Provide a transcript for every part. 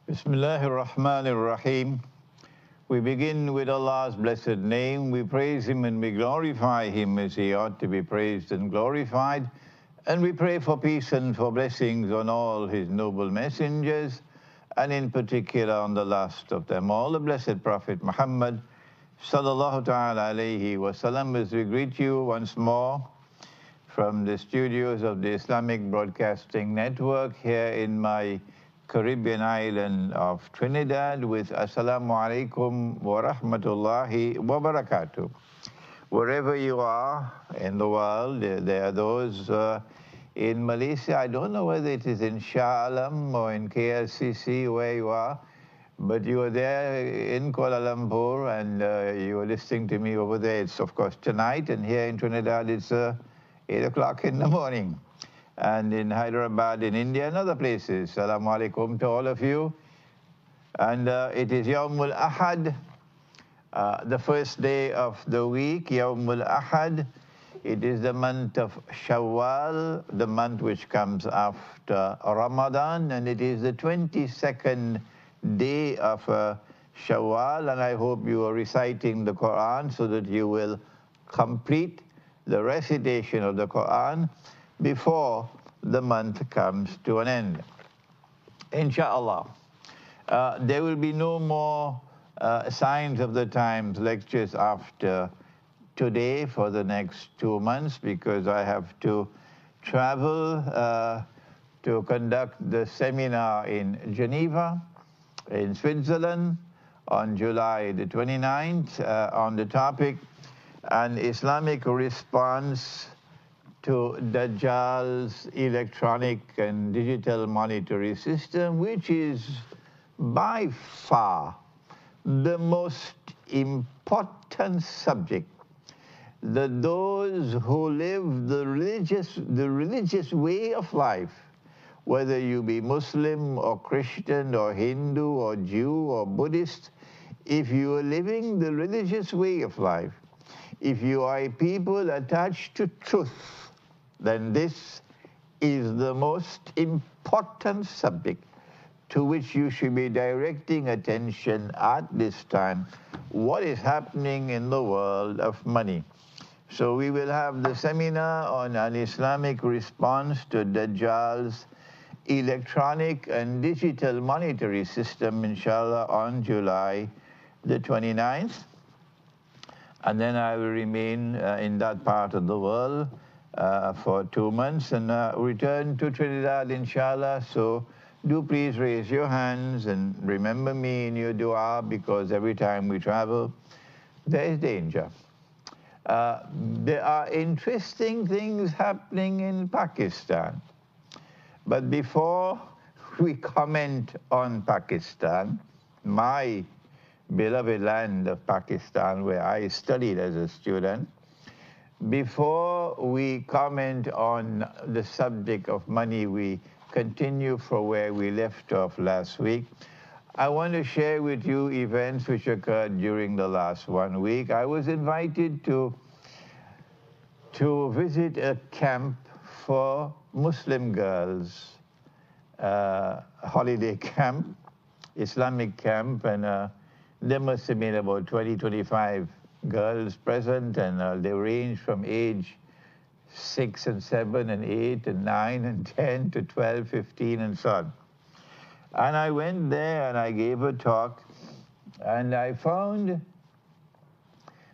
Bismillahir Rahmanir Rahim. We begin with Allah's blessed name. We praise Him and we glorify Him as He ought to be praised and glorified. And we pray for peace and for blessings on all His noble messengers, and in particular on the last of them all, the blessed Prophet Muhammad, sallallahu ta'ala alayhi wasallam, as we greet you once more from the studios of the Islamic Broadcasting Network here in my Caribbean island of Trinidad with Assalamu alaikum wa rahmatullahi wa barakatuh. Wherever you are in the world, there are those in Malaysia. I don't know whether it is in Shah Alam or in KLCC where you are, but you are there in Kuala Lumpur and you are listening to me over there. It's of course tonight, and here in Trinidad it's 8 o'clock in the morning. And in Hyderabad, in India, and other places. Assalamu alaikum to all of you. And it is Yawmul Ahad, the first day of the week, Yawmul Ahad. It is the month of Shawwal, the month which comes after Ramadan, and it is the 22nd day of Shawwal, and I hope you are reciting the Quran so that you will complete the recitation of the Quran before the month comes to an end, inshallah. There will be no more Signs of the Times lectures after today for the next 2 months, because I have to travel to conduct the seminar in Geneva, in Switzerland, on July the 29th, on the topic, an Islamic response to Dajjal's electronic and digital monetary system, which is by far the most important subject that those who live the religious way of life, whether you be Muslim or Christian or Hindu or Jew or Buddhist, if you are living the religious way of life, if you are a people attached to truth, then this is the most important subject to which you should be directing attention at this time. What is happening in the world of money? So we will have the seminar on an Islamic response to Dajjal's electronic and digital monetary system, inshallah, on July the 29th. And then I will remain in that part of the world for 2 months and return to Trinidad, inshallah. So do please raise your hands and remember me in your dua, because every time we travel, there is danger. There are interesting things happening in Pakistan. But before we comment on Pakistan, my beloved land of Pakistan, where I studied as a student, before we comment on the subject of money, we continue from where we left off last week. I want to share with you events which occurred during the last 1 week. I was invited to visit a camp for Muslim girls, holiday camp, Islamic camp, and there must have been about 20, 25 girls present, and they range from age 6 and 7 and 8 and 9 and 10 to 12, 15 and so on. And I went there and I gave a talk, and I found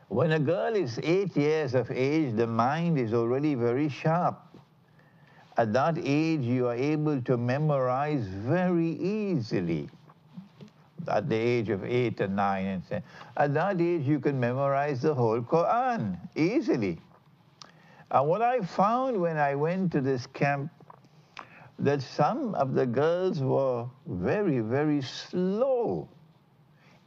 when a girl is 8 years of age, the mind is already very sharp. At that age, you are able to memorize very easily. At the age of 8 and 9 and 10. At that age, you can memorize the whole Quran easily. And what I found when I went to this camp, that some of the girls were very, very slow,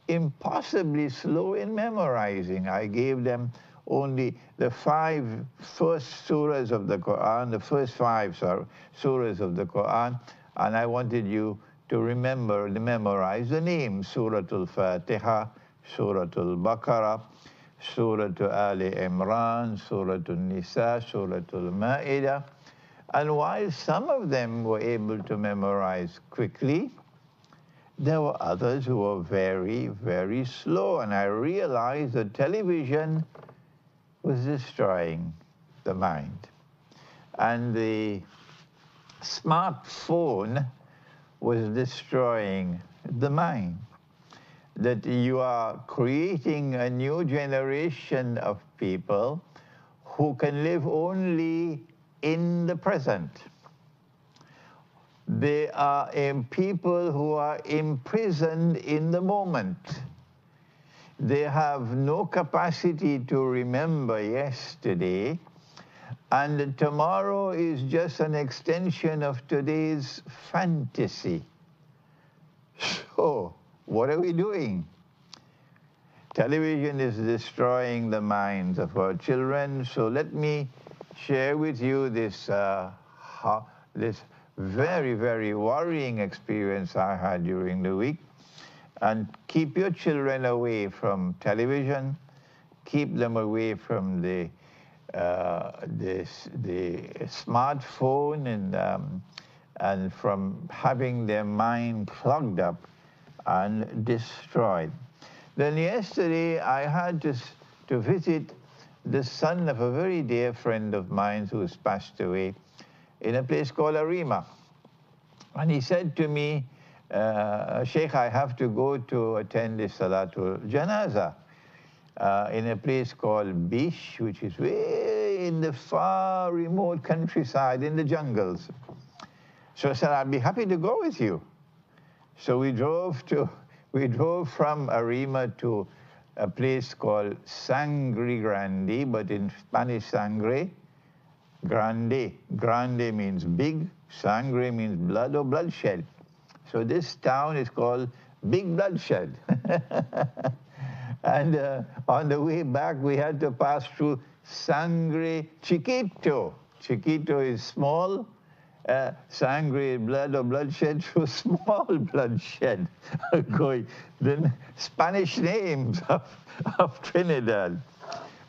impossibly slow in memorizing. I gave them only the 5 first surahs of the Quran, the first 5 surahs of the Quran, and I wanted you to memorize the names: Suratul Fatiha, Suratul Baqarah, Suratul Ali Imran, Suratul Nisa, Suratul Ma'idah. And while some of them were able to memorize quickly, there were others who were very, very slow. And I realized that television was destroying the mind. And the smartphone was destroying the mind. That you are creating a new generation of people who can live only in the present. They are people who are imprisoned in the moment. They have no capacity to remember yesterday, and tomorrow is just an extension of today's fantasy. So, what are we doing? Television is destroying the minds of our children, so let me share with you this very, very worrying experience I had during the week. And keep your children away from television, keep them away from the smartphone and from having their mind clogged up and destroyed. Then yesterday I had to visit the son of a very dear friend of mine who's passed away in a place called Arima. And he said to me, Sheikh, I have to go to attend the Salatul Janaza in a place called Bish, which is way in the far remote countryside in the jungles. So I said, I'd be happy to go with you. So we drove from Arima to a place called Sangre Grande, but in Spanish, Sangre Grande. Grande means big, sangre means blood or bloodshed. So this town is called Big Bloodshed. And on the way back, we had to pass through Sangre Chiquito. Chiquito is small. Sangre, blood or bloodshed, so small bloodshed. Going, the Spanish names of Trinidad.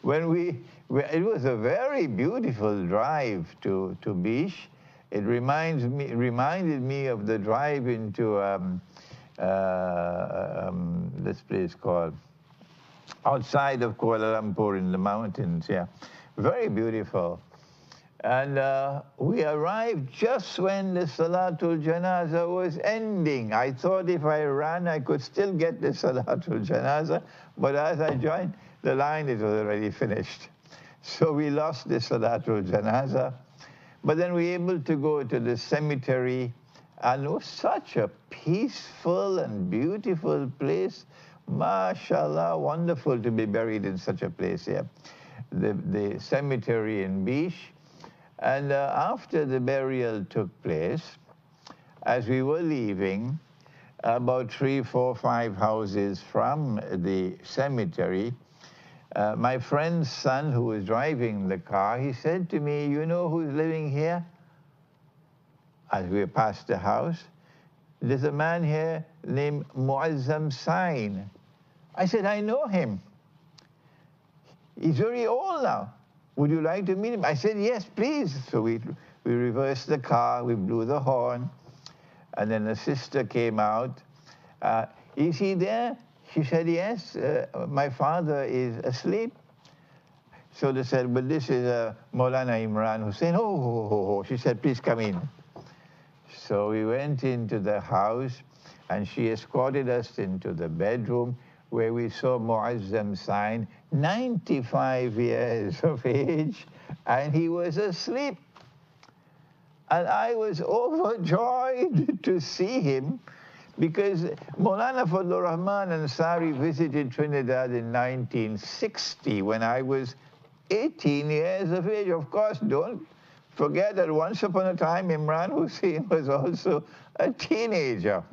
It was a very beautiful drive to Bish. It reminded me of the drive into this place called outside of Kuala Lumpur in the mountains. Yeah, very beautiful. And we arrived just when the Salatul Janaza was ending. I thought if I ran, I could still get the Salatul Janaza, but as I joined the line, it was already finished. So we lost the Salatul Janaza. But then we were able to go to the cemetery, and it was such a peaceful and beautiful place. MashaAllah, wonderful to be buried in such a place here. The cemetery in Bish. And after the burial took place, as we were leaving, about 3, 4, 5 houses from the cemetery, my friend's son, who was driving the car, he said to me, you know who's living here? As we passed the house, there's a man here named Muazzam Sain. I said, I know him. He's very old now. Would you like to meet him? I said, yes, please. So we reversed the car, we blew the horn, and then the sister came out. Is he there? She said, yes, my father is asleep. So they said, but this is Maulana Imran Hosein. Oh, she said, please come in. So we went into the house, and she escorted us into the bedroom, where we saw Muazzam Sain, 95 years of age, and he was asleep. And I was overjoyed to see him, because Maulana Fadlur Rahman Ansari visited Trinidad in 1960 when I was 18 years of age. Of course, don't forget that once upon a time, Imran Hosein was also a teenager.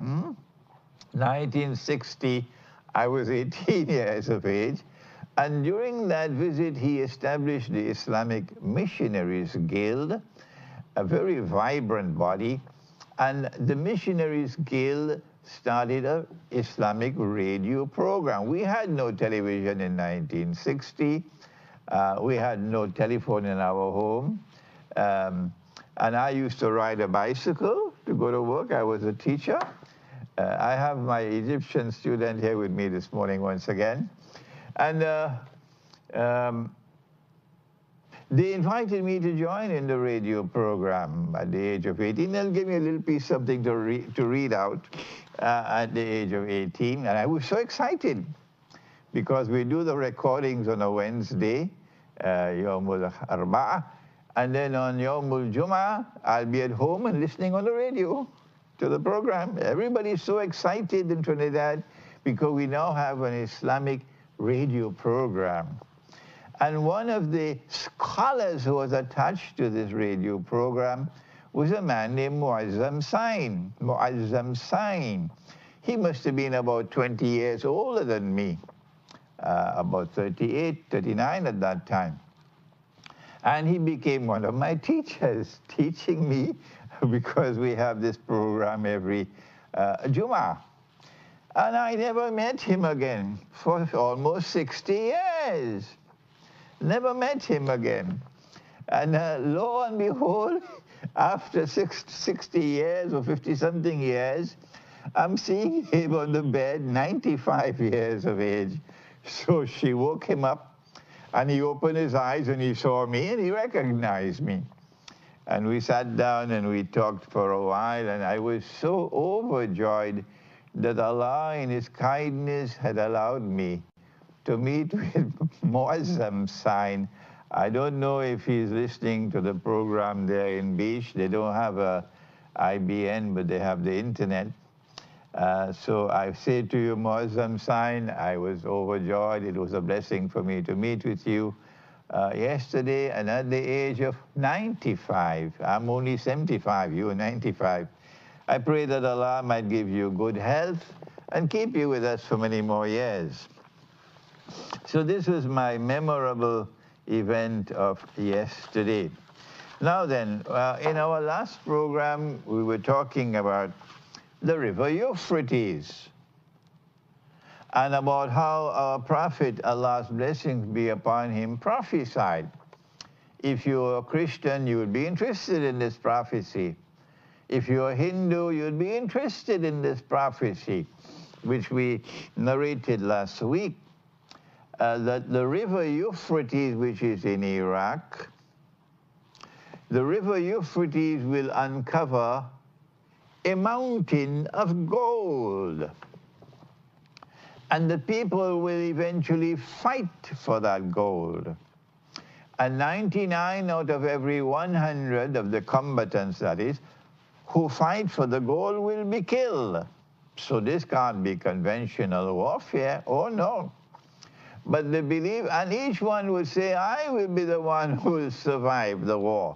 1960, I was 18 years of age. And during that visit, he established the Islamic Missionaries Guild, a very vibrant body. And the Missionaries Guild started an Islamic radio program. We had no television in 1960. We had no telephone in our home. And I used to ride a bicycle to go to work. I was a teacher. I have my Egyptian student here with me this morning once again. And they invited me to join in the radio program at the age of 18. They'll give me a little piece, something to read out at the age of 18. And I was so excited because we do the recordings on a Wednesday, Yawmul Arba'ah. And then on Yawmul Jum'ah, I'll be at home and listening on the radio to the program. Everybody's so excited in Trinidad because we now have an Islamic radio program. And one of the scholars who was attached to this radio program was a man named Muazzam Sain. He must have been about 20 years older than me, about 38, 39 at that time. And he became one of my teachers, teaching me because we have this program every Jummah. And I never met him again for almost 60 years. Never met him again. And lo and behold, after 60 years or 50-something years, I'm seeing him on the bed, 95 years of age. So she woke him up, and he opened his eyes, and he saw me, and he recognized me. And we sat down, and we talked for a while, and I was so overjoyed that Allah, in His kindness, had allowed me to meet with Muazzam Sain. I don't know if he's listening to the program there in Beach. They don't have a IBN, but they have the internet. So I say to you, Muazzam Sain, I was overjoyed. It was a blessing for me to meet with you yesterday, and at the age of 95. I'm only 75, you are 95. I pray that Allah might give you good health and keep you with us for many more years. So this was my memorable event of yesterday. Now then, in our last program, we were talking about the river Euphrates and about how our Prophet, Allah's blessings be upon him, prophesied. If you're a Christian, you would be interested in this prophecy. If you're a Hindu, you'd be interested in this prophecy, which we narrated last week. That the river Euphrates, which is in Iraq, the river Euphrates will uncover a mountain of gold. And the people will eventually fight for that gold. And 99 out of every 100 of the combatants, that is, who fight for the gold will be killed. So this can't be conventional warfare. Oh, no. But they believe, and each one would say, I will be the one who will survive the war.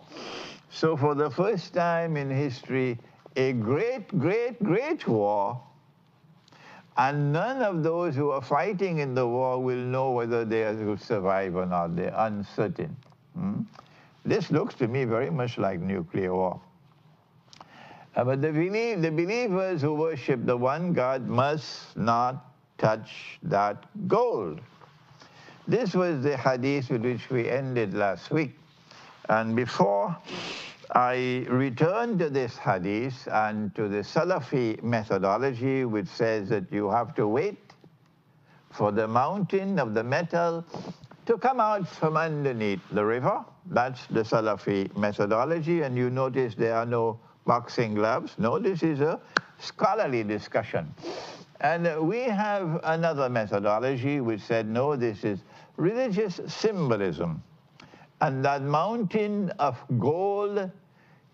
So for the first time in history, a great, great, great war, and none of those who are fighting in the war will know whether they will survive or not. They're uncertain. This looks to me very much like nuclear war. But the believers who worship the one God must not touch that gold. This was the hadith with which we ended last week. And before I return to this hadith and to the Salafi methodology, which says that you have to wait for the mountain of the metal to come out from underneath the river. That's the Salafi methodology. And you notice there are no boxing gloves. No, this is a scholarly discussion. And we have another methodology which said, no, this is religious symbolism. And that mountain of gold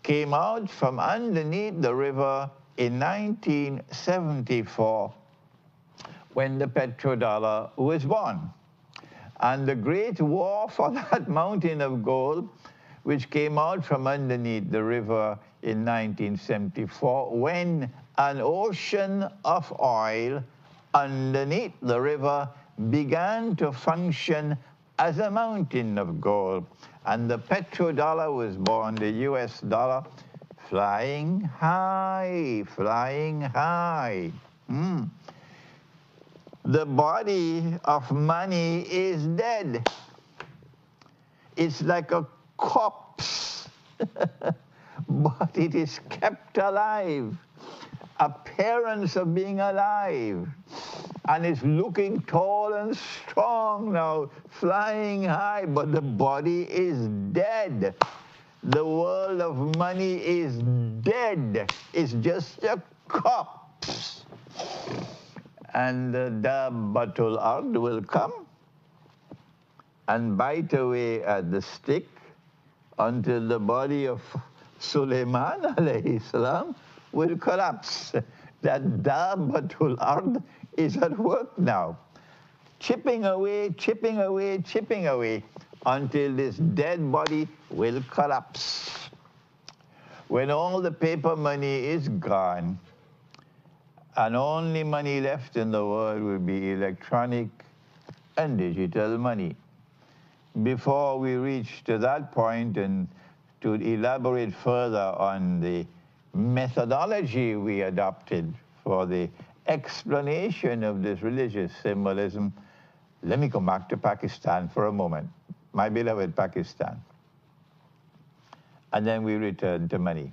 came out from underneath the river in 1974 when the petrodollar was born. And the great war for that mountain of gold, which came out from underneath the river in 1974, when an ocean of oil underneath the river began to function as a mountain of gold. And the petrodollar was born, the US dollar, flying high, flying high. The body of money is dead. It's like a corpse, but it is kept alive. appearance of being alive. And it's looking tall and strong now, flying high, but the body is dead. The world of money is dead. It's just a corpse. And the Dabbatul Ard will come and bite away at the stick until the body of Sulaiman alayhi salam will collapse. That Dabbatul Ard is at work now, chipping away, chipping away, chipping away, until this dead body will collapse. When all the paper money is gone, and only money left in the world will be electronic and digital money. Before we reach to that point, and to elaborate further on the methodology we adopted for the explanation of this religious symbolism, let me come back to Pakistan for a moment, my beloved Pakistan. And then we return to money.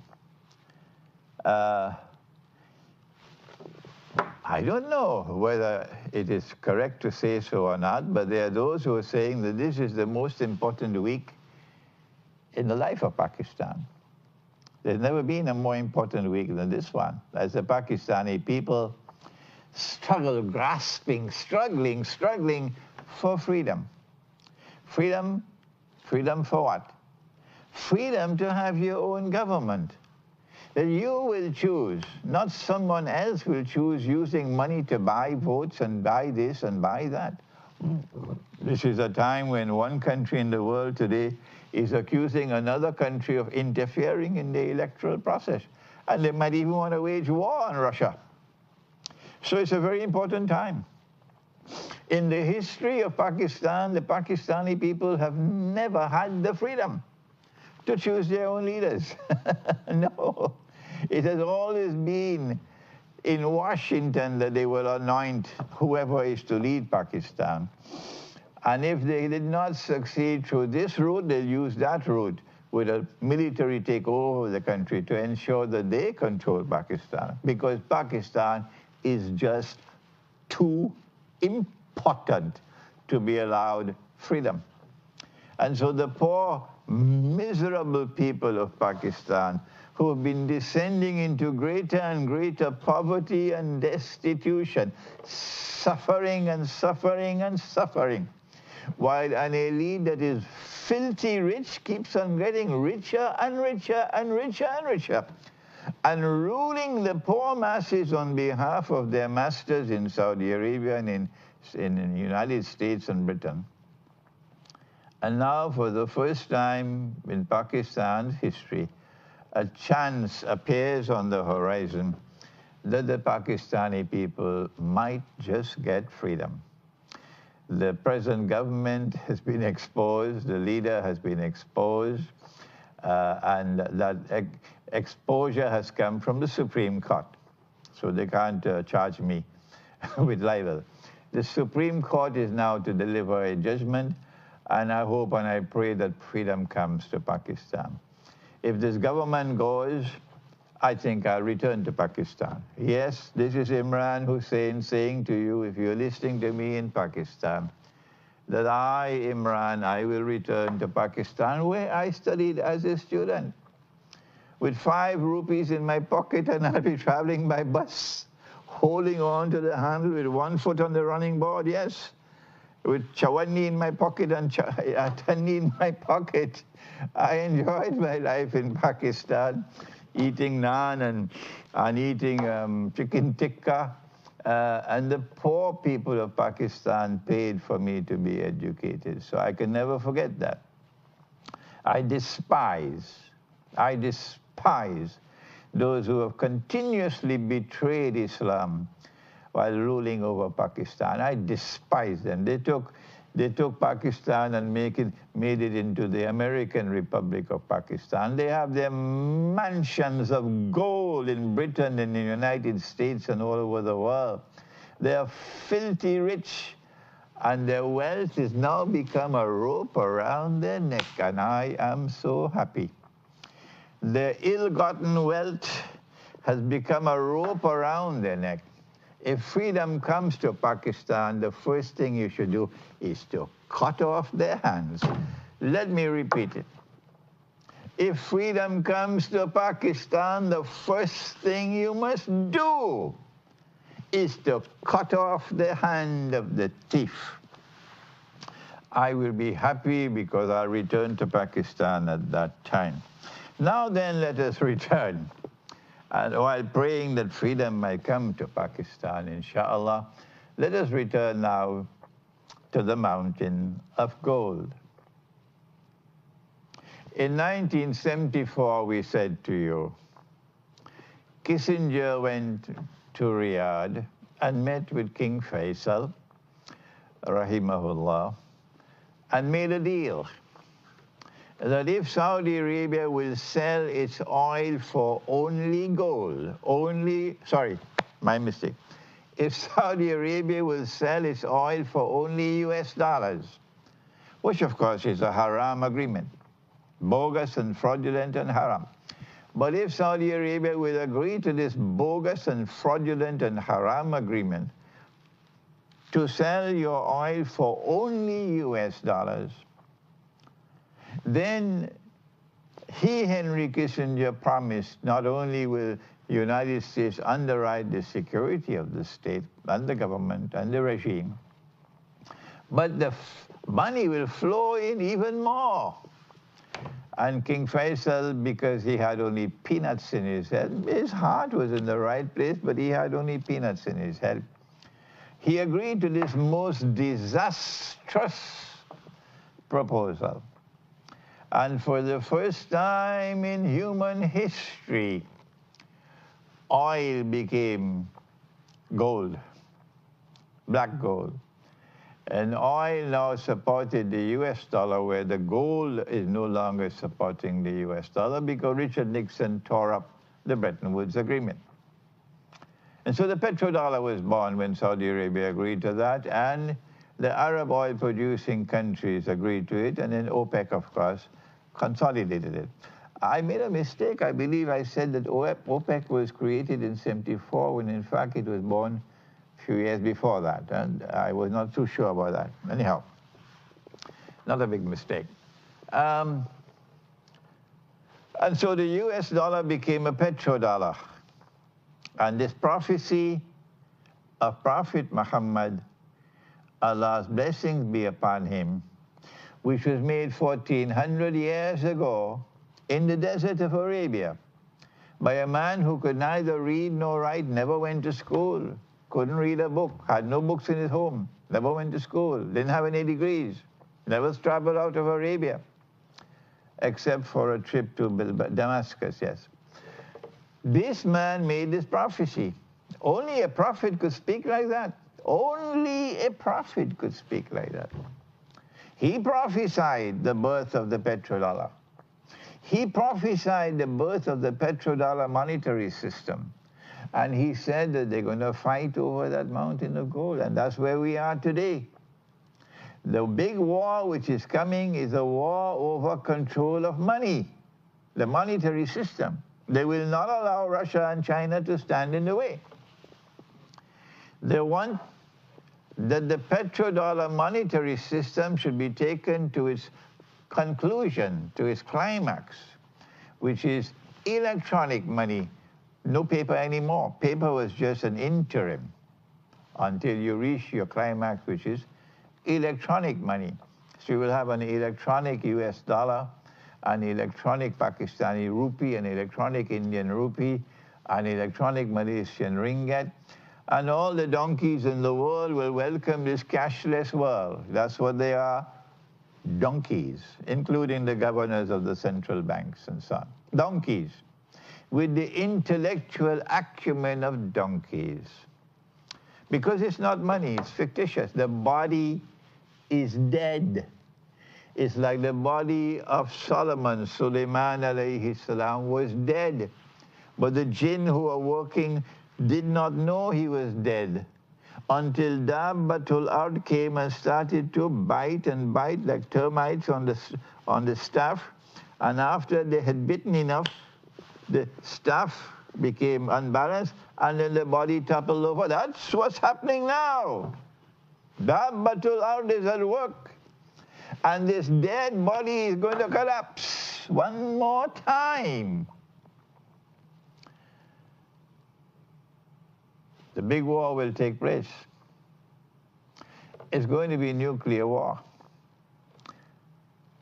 I don't know whether it is correct to say so or not, but there are those who are saying that this is the most important week in the life of Pakistan. There's never been a more important week than this one, as the Pakistani people struggle, grasping, struggling for freedom. Freedom for what? Freedom to have your own government. That you will choose, not someone else will choose, using money to buy votes and buy this and buy that. This is a time when one country in the world today is accusing another country of interfering in the electoral process. And they might even want to wage war on Russia. So it's a very important time. In the history of Pakistan, the Pakistani people have never had the freedom to choose their own leaders. No. It has always been in Washington that they will anoint whoever is to lead Pakistan. And if they did not succeed through this route, they'll use that route with a military takeover of the country to ensure that they control Pakistan, because Pakistan is just too important to be allowed freedom. And so the poor, miserable people of Pakistan, who have been descending into greater and greater poverty and destitution, suffering and suffering and suffering, while an elite that is filthy rich keeps on getting richer and richer and richer and richer, and ruling the poor masses on behalf of their masters in Saudi Arabia and in the United States and Britain. And now, for the first time in Pakistan's history, a chance appears on the horizon that the Pakistani people might just get freedom. The present government has been exposed, the leader has been exposed, and that exposure has come from the Supreme Court. So they can't charge me with libel. The Supreme Court is now to deliver a judgment, and I hope and I pray that freedom comes to Pakistan. If this government goes, I think I'll return to Pakistan. Yes, this is Imran Hosein saying to you, if you're listening to me in Pakistan, that I, Imran, I will return to Pakistan, where I studied as a student, with 5 rupees in my pocket, and I'll be traveling by bus, holding on to the handle with 1 foot on the running board, yes, with chawani in my pocket and tanni in my pocket. I enjoyed my life in Pakistan, eating naan and eating chicken tikka. And the poor people of Pakistan paid for me to be educated. So I can never forget that. I despise those who have continuously betrayed Islam while ruling over Pakistan. I despise them. They took Pakistan and made it into the American Republic of Pakistan. They have their mansions of gold in Britain and in the United States and all over the world. They are filthy rich, and their wealth has now become a rope around their neck, and I am so happy. Their ill-gotten wealth has become a rope around their neck. If freedom comes to Pakistan, the first thing you should do is to cut off their hands. Let me repeat it. If freedom comes to Pakistan, the first thing you must do is to cut off the hand of the thief. I will be happy because I'll return to Pakistan at that time. Now then, let us return. And while praying that freedom might come to Pakistan, inshallah, let us return now to the mountain of gold. In 1974, we said to you, Kissinger went to Riyadh and met with King Faisal, rahimahullah, and made a deal that if Saudi Arabia will sell its oil for only gold, if Saudi Arabia will sell its oil for only US dollars, which of course is a haram agreement, bogus and fraudulent and haram. But if Saudi Arabia will agree to this bogus and fraudulent and haram agreement to sell your oil for only US dollars, then he, Henry Kissinger, promised not only will the United States underwrite the security of the state and the government and the regime, but the money will flow in even more. And King Faisal, because he had only peanuts in his head, his heart was in the right place, but he had only peanuts in his head. He agreed to this most disastrous proposal. And for the first time in human history, oil became gold, black gold. And oil now supported the US dollar, where the gold is no longer supporting the US dollar because Richard Nixon tore up the Bretton Woods Agreement. And so the petrodollar was born when Saudi Arabia agreed to that, and the Arab oil-producing countries agreed to it, and then OPEC, of course, consolidated it. I made a mistake. I believe I said that OPEC was created in '74, when in fact it was born a few years before that, and I was not too sure about that. Anyhow, not a big mistake. And so the US dollar became a petrodollar. And this prophecy of Prophet Muhammad, Allah's blessings be upon him, which was made 1400 years ago in the desert of Arabia by a man who could neither read nor write, never went to school, couldn't read a book, had no books in his home, never went to school, didn't have any degrees, never traveled out of Arabia, except for a trip to Damascus, yes. This man made this prophecy. Only a prophet could speak like that. Only a prophet could speak like that. He prophesied the birth of the petrodollar. He prophesied the birth of the petrodollar monetary system. And he said that they're going to fight over that mountain of gold, and that's where we are today. The big war which is coming is a war over control of money, the monetary system. They will not allow Russia and China to stand in the way. They want that the petrodollar monetary system should be taken to its conclusion, to its climax, which is electronic money. No paper anymore. Paper was just an interim until you reach your climax, which is electronic money. So you will have an electronic US dollar, an electronic Pakistani rupee, an electronic Indian rupee, an electronic Malaysian ringgit, and all the donkeys in the world will welcome this cashless world. That's what they are, donkeys, including the governors of the central banks and so on. Donkeys, with the intellectual acumen of donkeys. Because it's not money, it's fictitious. The body is dead. It's like the body of Solomon, Sulaiman alayhi salam, was dead. But the jinn who were working did not know he was dead until Dabbatul Ard came and started to bite and bite like termites on the staff. And after they had bitten enough, the staff became unbalanced, and then the body toppled over. That's what's happening now. Dabbatul Ard is at work. And this dead body is going to collapse one more time. The big war will take place. It's going to be nuclear war.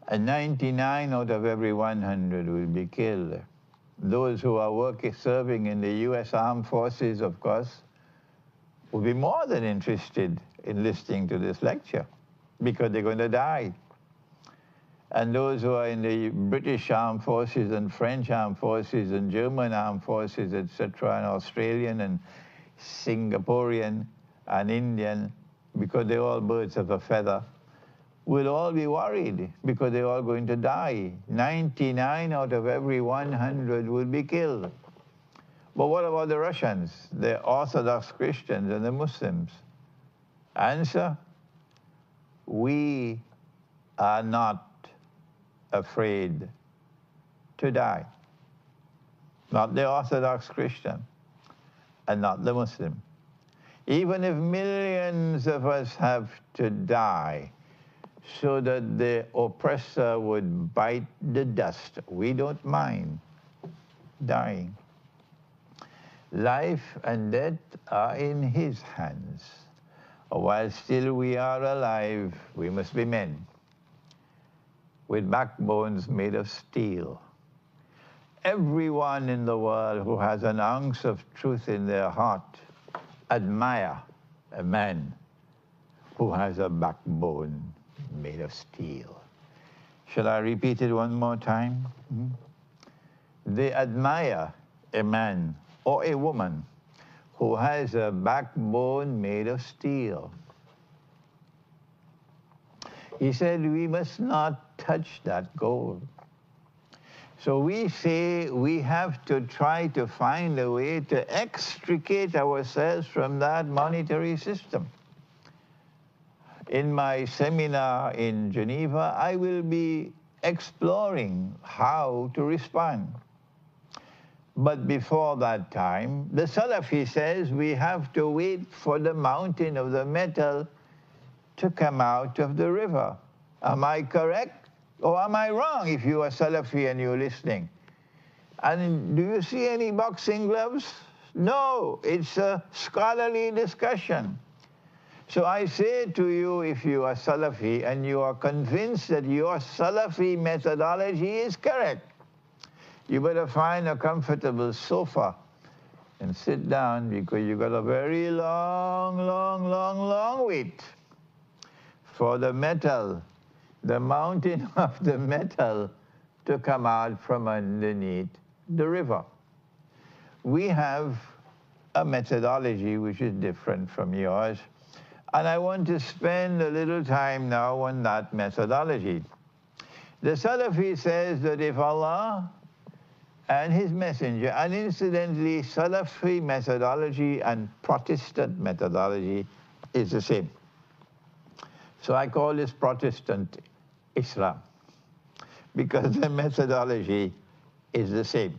And 99 out of every 100 will be killed. Those who are serving in the U.S. Armed Forces, of course, will be more than interested in listening to this lecture because they're going to die. And those who are in the British Armed Forces and French Armed Forces and German Armed Forces, etc., and Australian and Singaporean and Indian, because they're all birds of a feather, will all be worried because they're all going to die. 99 out of every 100 will be killed. But what about the Russians, the Orthodox Christians and the Muslims? Answer, we are not afraid to die. Not the Orthodox Christian and not the Muslim. Even if millions of us have to die so that the oppressor would bite the dust, we don't mind dying. Life and death are in his hands. While still we are alive, we must be men with backbones made of steel. Everyone in the world who has an ounce of truth in their heart admire a man who has a backbone made of steel. Shall I repeat it one more time? They admire a man or a woman who has a backbone made of steel. He said, we must not touch that gold. So we say we have to try to find a way to extricate ourselves from that monetary system. In my seminar in Geneva, I will be exploring how to respond. But before that time, the Salafi says we have to wait for the mountain of the metal to come out of the river. Am I correct? Or am I wrong if you are Salafi and you're listening? And do you see any boxing gloves? No, it's a scholarly discussion. So I say to you, if you are Salafi and you are convinced that your Salafi methodology is correct, you better find a comfortable sofa and sit down because you've got a very long wait for the metal, the mountain of the metal to come out from underneath the river. We have a methodology which is different from yours, and I want to spend a little time now on that methodology. The Salafi says that if Allah and His Messenger, and incidentally, Salafi methodology and Protestant methodology is the same. So I call this Protestant Islam, because the methodology is the same.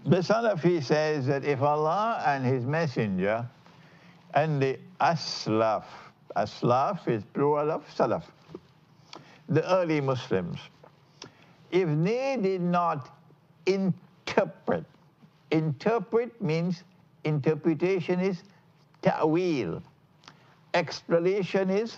The Salafi says that if Allah and His Messenger and the Aslaf is plural of Salaf, the early Muslims, if they did not interpret means interpretation is ta'wil, explanation is